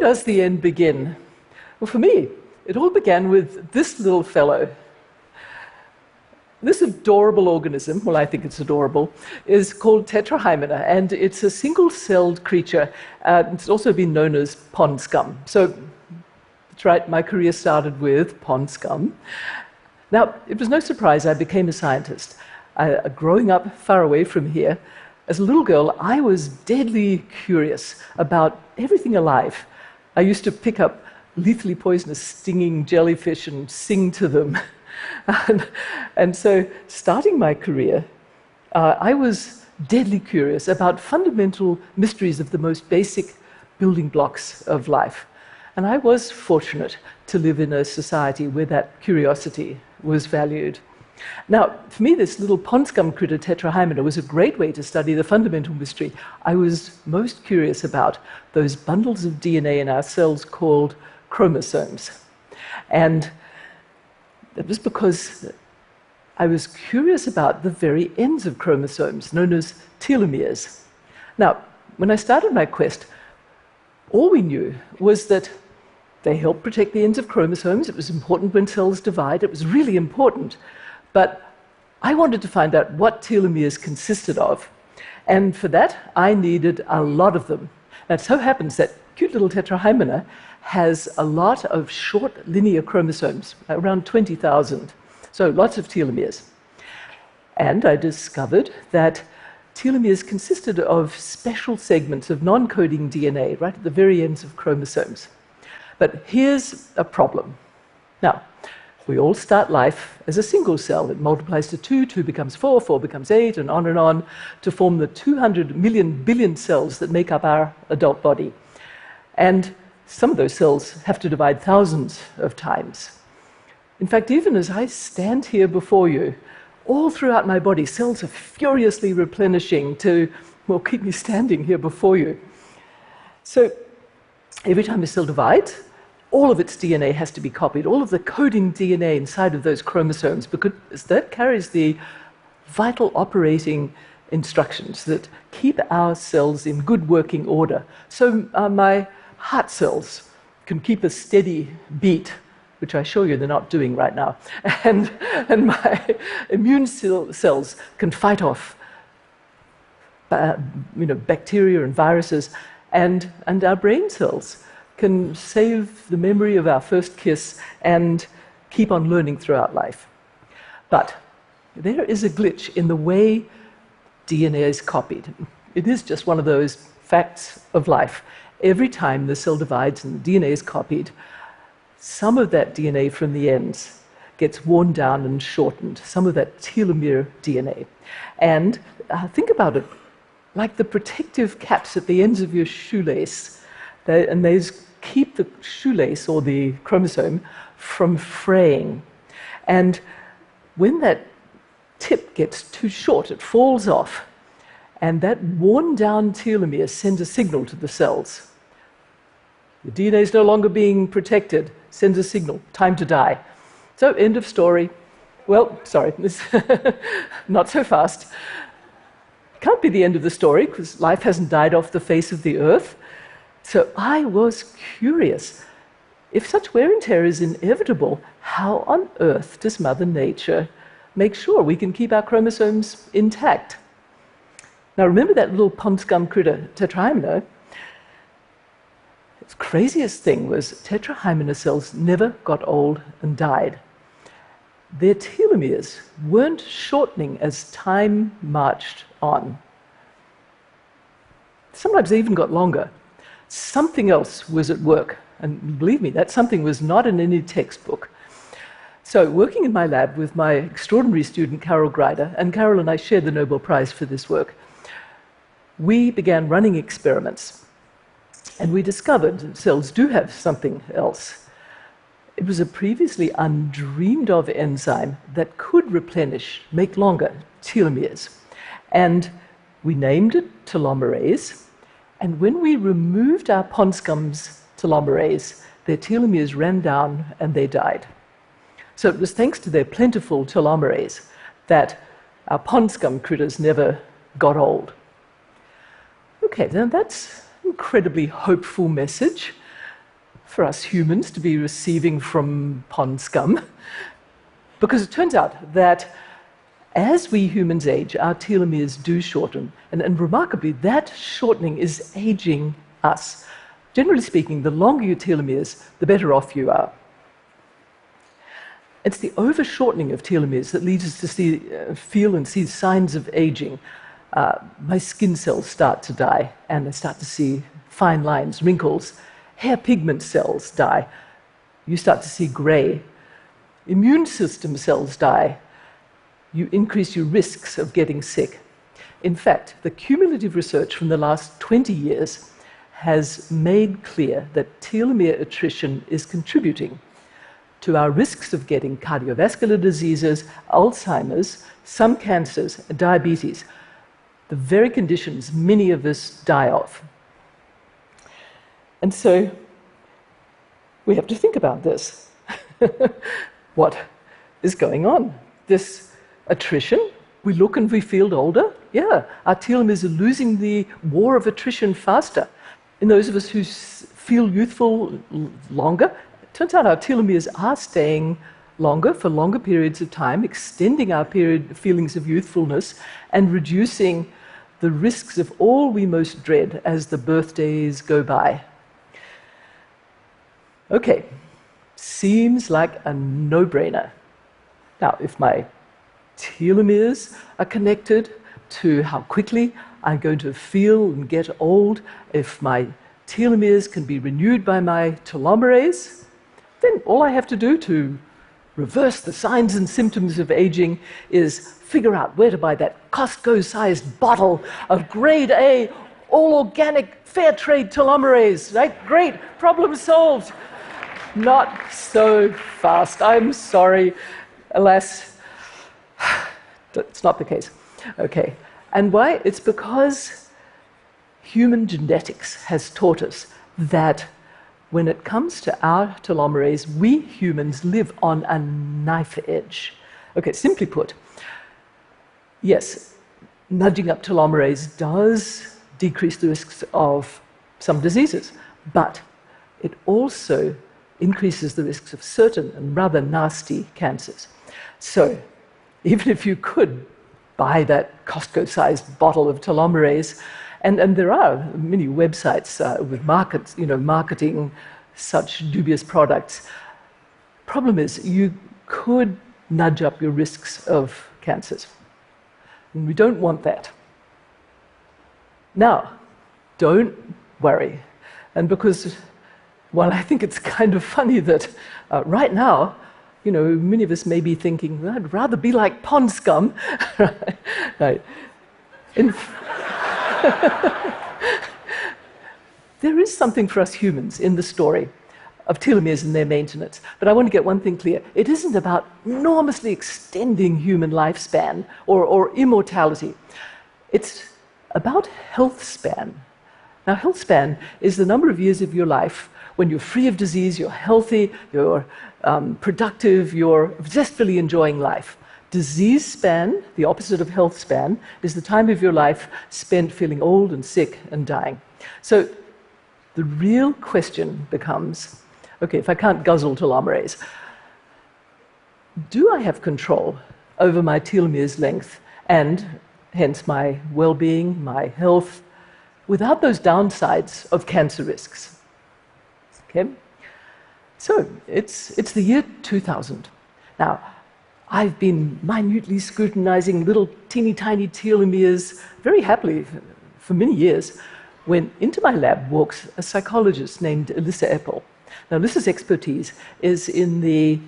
does the end begin? Well, for me, it all began with this little fellow. This adorable organism, well, I think it's adorable, is called Tetrahymena, and it's a single-celled creature. It's also been known as pond scum. So that's right, my career started with pond scum. Now, it was no surprise I became a scientist. Growing up far away from here, as a little girl, I was deadly curious about everything alive. I used to pick up lethally poisonous stinging jellyfish and sing to them. And so, starting my career, I was deadly curious about fundamental mysteries of the most basic building blocks of life. And I was fortunate to live in a society where that curiosity was valued. Now, for me, this little pond scum critter, Tetrahymena, was a great way to study the fundamental mystery. I was most curious about those bundles of DNA in our cells called chromosomes. And that was because I was curious about the very ends of chromosomes, known as telomeres. Now, when I started my quest, all we knew was that they help protect the ends of chromosomes. It was important when cells divide. It was really important. But I wanted to find out what telomeres consisted of. And for that, I needed a lot of them. Now, it so happens that cute little Tetrahymena has a lot of short linear chromosomes, around 20,000. So lots of telomeres. And I discovered that telomeres consisted of special segments of non-coding DNA right at the very ends of chromosomes. But here's a problem. Now, we all start life as a single cell. It multiplies to 2, 2 becomes 4, 4 becomes 8, and on to form the 200 million billion cells that make up our adult body. And some of those cells have to divide thousands of times. In fact, even as I stand here before you, all throughout my body, cells are furiously replenishing to, well, keep me standing here before you. So every time a cell divides, all of its DNA has to be copied, all of the coding DNA inside of those chromosomes, because that carries the vital operating instructions that keep our cells in good working order. So my heart cells can keep a steady beat, which I assure you they're not doing right now, and my immune cells can fight off bacteria and viruses, and our brain cells can save the memory of our first kiss and keep on learning throughout life. But there is a glitch in the way DNA is copied. It is just one of those facts of life. Every time the cell divides and the DNA is copied, some of that DNA from the ends gets worn down and shortened, some of that telomere DNA. And think about it, like the protective caps at the ends of your shoelace, and those keep the shoelace or the chromosome from fraying. And when that tip gets too short, it falls off, and that worn down telomere sends a signal to the cells. The DNA is no longer being protected, sends a signal, time to die. So, end of story. Well, sorry, not so fast. Can't be the end of the story, because life hasn't died off the face of the earth. So I was curious. If such wear and tear is inevitable, how on earth does Mother Nature make sure we can keep our chromosomes intact? Now, remember that little pond scum critter, Tetrahymena? Its craziest thing was Tetrahymena cells never got old and died. Their telomeres weren't shortening as time marched on. Sometimes they even got longer. Something else was at work, and believe me, that something was not in any textbook. So, working in my lab with my extraordinary student, Carol Greider, and Carol and I shared the Nobel Prize for this work, we began running experiments, and we discovered that cells do have something else. It was a previously undreamed of enzyme that could replenish, make longer telomeres. And we named it telomerase. And when we removed our pond scum's telomerase, their telomeres ran down and they died. So it was thanks to their plentiful telomerase that our pond scum critters never got old. Okay, now that's an incredibly hopeful message. for us humans to be receiving from pond scum, because it turns out that as we humans age, our telomeres do shorten, and remarkably, that shortening is aging us. Generally speaking, the longer your telomeres, the better off you are. It's the over-shortening of telomeres that leads us to feel and see signs of aging. My skin cells start to die, and I start to see fine lines, wrinkles. Hair pigment cells die. You start to see gray. Immune system cells die. You increase your risks of getting sick. In fact, the cumulative research from the last 20 years has made clear that telomere attrition is contributing to our risks of getting cardiovascular diseases, Alzheimer's, some cancers, diabetes, the very conditions many of us die of. And so we have to think about this. What is going on? This attrition, we look and we feel older. Yeah, our telomeres are losing the war of attrition faster. In those of us who feel youthful longer, it turns out our telomeres are staying longer for longer periods of time, extending our feelings of youthfulness and reducing the risks of all we most dread as the birthdays go by. Okay, seems like a no-brainer. Now, if my telomeres are connected to how quickly I'm going to feel and get old, if my telomeres can be renewed by my telomerase, then all I have to do to reverse the signs and symptoms of aging is figure out where to buy that Costco-sized bottle of grade A, all-organic, fair trade telomerase, right? Great, problem solved. Not so fast. I'm sorry. Alas, it's not the case. Okay. And why? It's because human genetics has taught us that when it comes to our telomerase, we humans live on a knife edge. Okay, simply put, yes, nudging up telomerase does decrease the risks of some diseases, but it also increases the risks of certain and rather nasty cancers. So even if you could buy that Costco-sized bottle of telomerase, and there are many websites with marketing such dubious products. Problem is, you could nudge up your risks of cancers. And we don't want that. Now, don't worry. And because, well, I think it's kind of funny that right now, many of us may be thinking, well, I'd rather be like pond scum. Right. There is something for us humans in the story of telomeres and their maintenance. But I want to get one thing clear. It isn't about enormously extending human lifespan or immortality. It's about health span. Now, health span is the number of years of your life when you're free of disease, you're healthy, you're productive, you're zestfully enjoying life. Disease span, the opposite of health span, is the time of your life spent feeling old and sick and dying. So the real question becomes, okay, if I can't guzzle telomerase, do I have control over my telomeres length and hence my well-being, my health, without those downsides of cancer risks? Okay? So it's the year 2000. Now, I've been minutely scrutinizing little teeny tiny telomeres very happily for many years when into my lab walks a psychologist named Elizabeth. Now, Elizabeth's expertise is in the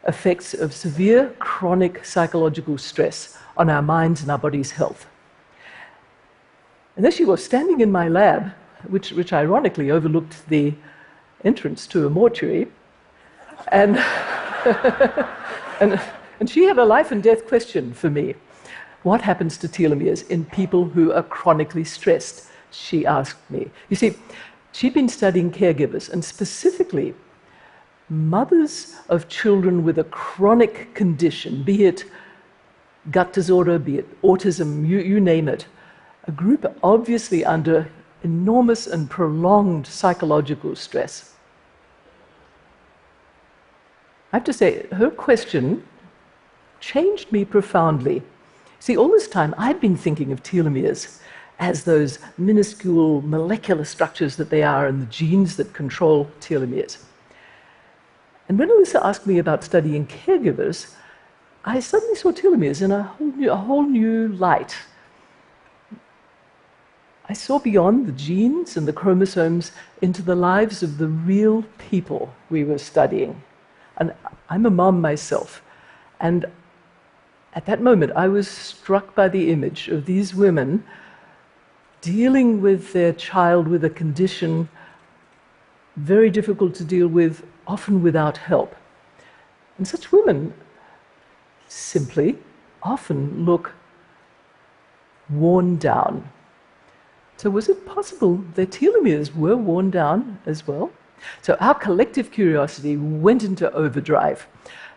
effects of severe chronic psychological stress on our minds and our body's health. And there she was standing in my lab, which ironically overlooked the entrance to a mortuary, and and she had a life and death question for me. What happens to telomeres in people who are chronically stressed? She asked me. You see, she'd been studying caregivers, and specifically mothers of children with a chronic condition, be it gut disorder, be it autism, you name it, a group obviously under enormous and prolonged psychological stress. I have to say, her question changed me profoundly. See, all this time I'd been thinking of telomeres as those minuscule molecular structures that they are and the genes that control telomeres. And when Alyssa asked me about studying caregivers, I suddenly saw telomeres in a whole new light. I saw beyond the genes and the chromosomes into the lives of the real people we were studying. And I'm a mom myself. And at that moment, I was struck by the image of these women dealing with their child with a condition very difficult to deal with, often without help. And such women simply often look worn down. So was it possible their telomeres were worn down as well? So our collective curiosity went into overdrive.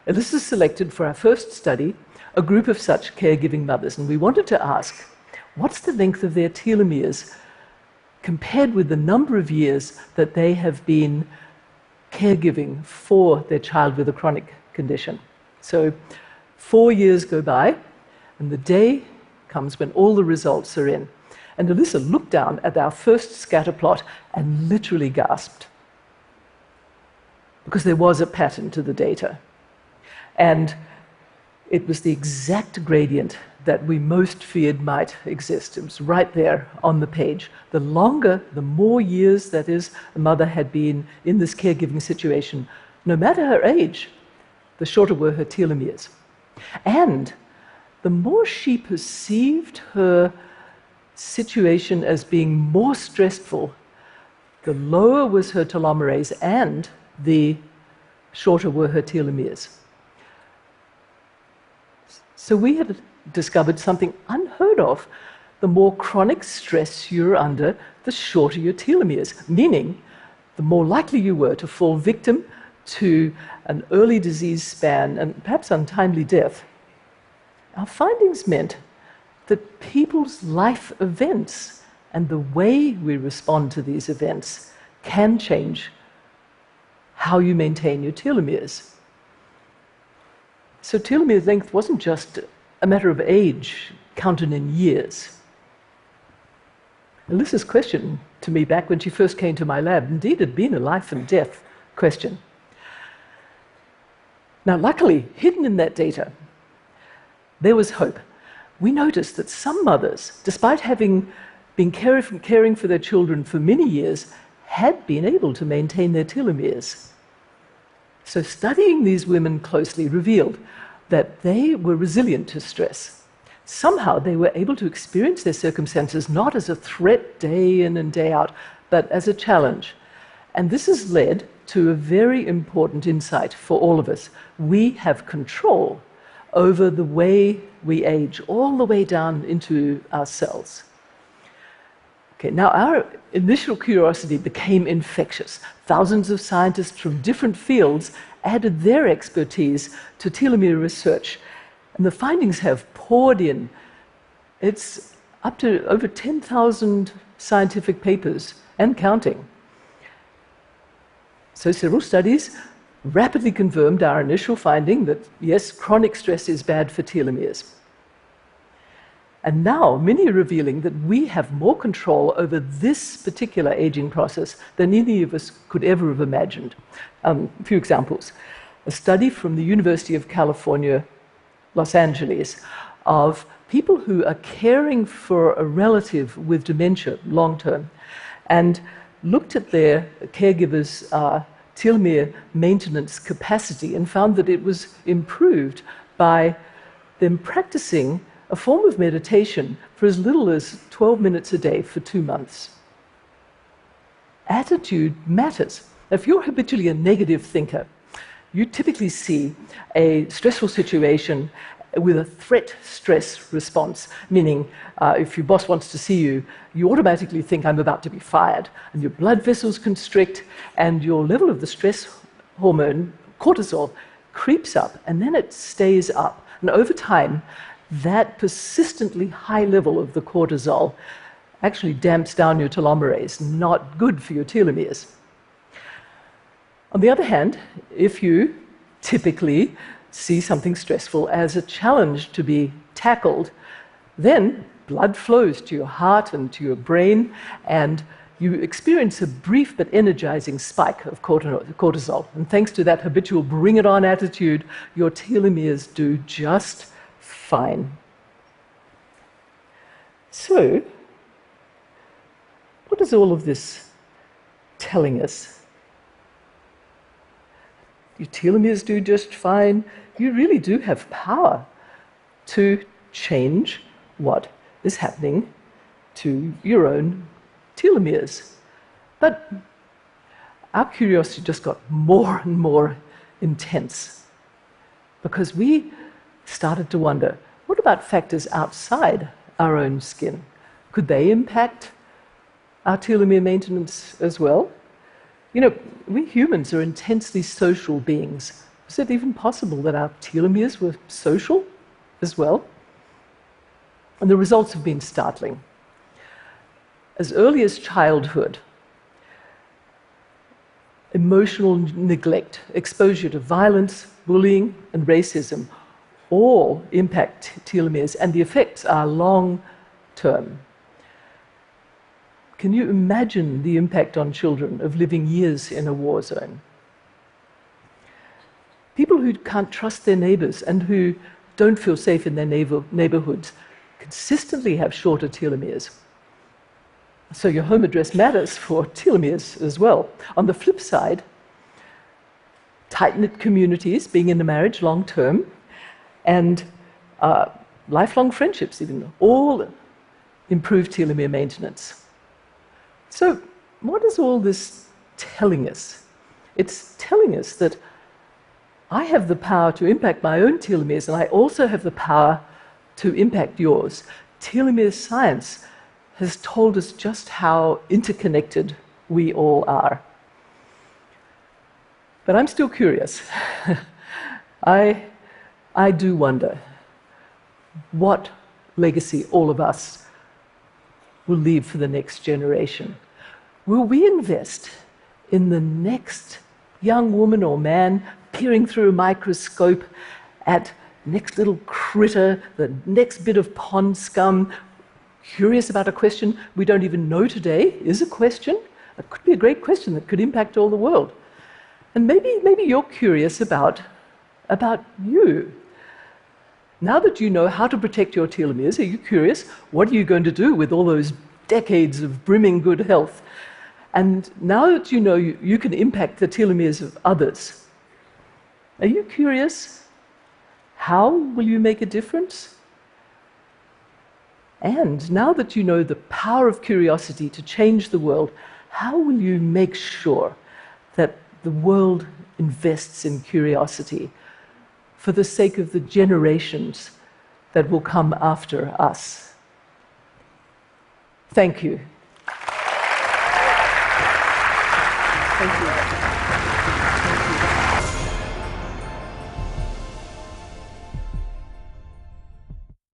Alyssa selected for our first study a group of such caregiving mothers, and we wanted to ask, what's the length of their telomeres compared with the number of years that they have been caregiving for their child with a chronic condition? So 4 years go by, and the day comes when all the results are in. And Alyssa looked down at our first scatter plot and literally gasped, because there was a pattern to the data. And it was the exact gradient that we most feared might exist. It was right there on the page. The longer, the more years, that is, a mother had been in this caregiving situation, no matter her age, the shorter were her telomeres. And the more she perceived her situation as being more stressful, the lower was her telomerase and the shorter were her telomeres. So we had discovered something unheard of. The more chronic stress you're under, the shorter your telomeres, meaning the more likely you were to fall victim to an early disease span and perhaps untimely death. Our findings meant that people's life events and the way we respond to these events can change how you maintain your telomeres. So telomere length wasn't just a matter of age counted in years. Alyssa's question to me back when she first came to my lab indeed had been a life and death question. Now, luckily, hidden in that data, there was hope. We noticed that some mothers, despite having been caring for their children for many years, had been able to maintain their telomeres. So studying these women closely revealed that they were resilient to stress. Somehow they were able to experience their circumstances not as a threat day in and day out, but as a challenge. And this has led to a very important insight for all of us. We have control over the way we age, all the way down into our cells. Okay, now our initial curiosity became infectious. Thousands of scientists from different fields added their expertise to telomere research, and the findings have poured in. It's up to over 10,000 scientific papers and counting. So several studies rapidly confirmed our initial finding that, yes, chronic stress is bad for telomeres. And now many are revealing that we have more control over this particular aging process than any of us could ever have imagined. A few examples. A study from the University of California, Los Angeles, of people who are caring for a relative with dementia long-term, and looked at their caregivers' telomere maintenance capacity and found that it was improved by them practicing a form of meditation for as little as 12 minutes a day for 2 months. Attitude matters. If you're habitually a negative thinker, you typically see a stressful situation with a threat-stress response, meaning if your boss wants to see you, you automatically think, I'm about to be fired, and your blood vessels constrict, and your level of the stress hormone, cortisol, creeps up, and then it stays up. And over time, that persistently high level of the cortisol actually damps down your telomerase, not good for your telomeres. On the other hand, if you typically see something stressful as a challenge to be tackled, then blood flows to your heart and to your brain, and you experience a brief but energizing spike of cortisol. And thanks to that habitual bring-it-on attitude, your telomeres do just fine. So, what is all of this telling us? Your telomeres do just fine. You really do have power to change what is happening to your own telomeres. But our curiosity just got more and more intense because we started to wonder, what about factors outside our own skin? Could they impact our telomere maintenance as well? You know, we humans are intensely social beings. Is it even possible that our telomeres were social as well? And the results have been startling. As early as childhood, emotional neglect, exposure to violence, bullying, and racism all impact telomeres, and the effects are long-term. Can you imagine the impact on children of living years in a war zone? People who can't trust their neighbors and who don't feel safe in their neighborhoods consistently have shorter telomeres. So your home address matters for telomeres as well. On the flip side, tight-knit communities, being in a marriage long-term, and lifelong friendships even, all improve telomere maintenance. So what is all this telling us? It's telling us that I have the power to impact my own telomeres, and I also have the power to impact yours. Telomere science has told us just how interconnected we all are. But I'm still curious. I do wonder what legacy all of us will leave for the next generation. Will we invest in the next young woman or man peering through a microscope at next little critter, the next bit of pond scum, curious about a question we don't even know today is a question? It could be a great question that could impact all the world. And maybe you're curious about you. Now that you know how to protect your telomeres, are you curious, what are you going to do with all those decades of brimming good health? And now that you know you can impact the telomeres of others, are you curious, how will you make a difference? And now that you know the power of curiosity to change the world, how will you make sure that the world invests in curiosity for the sake of the generations that will come after us? Thank you. Thank you.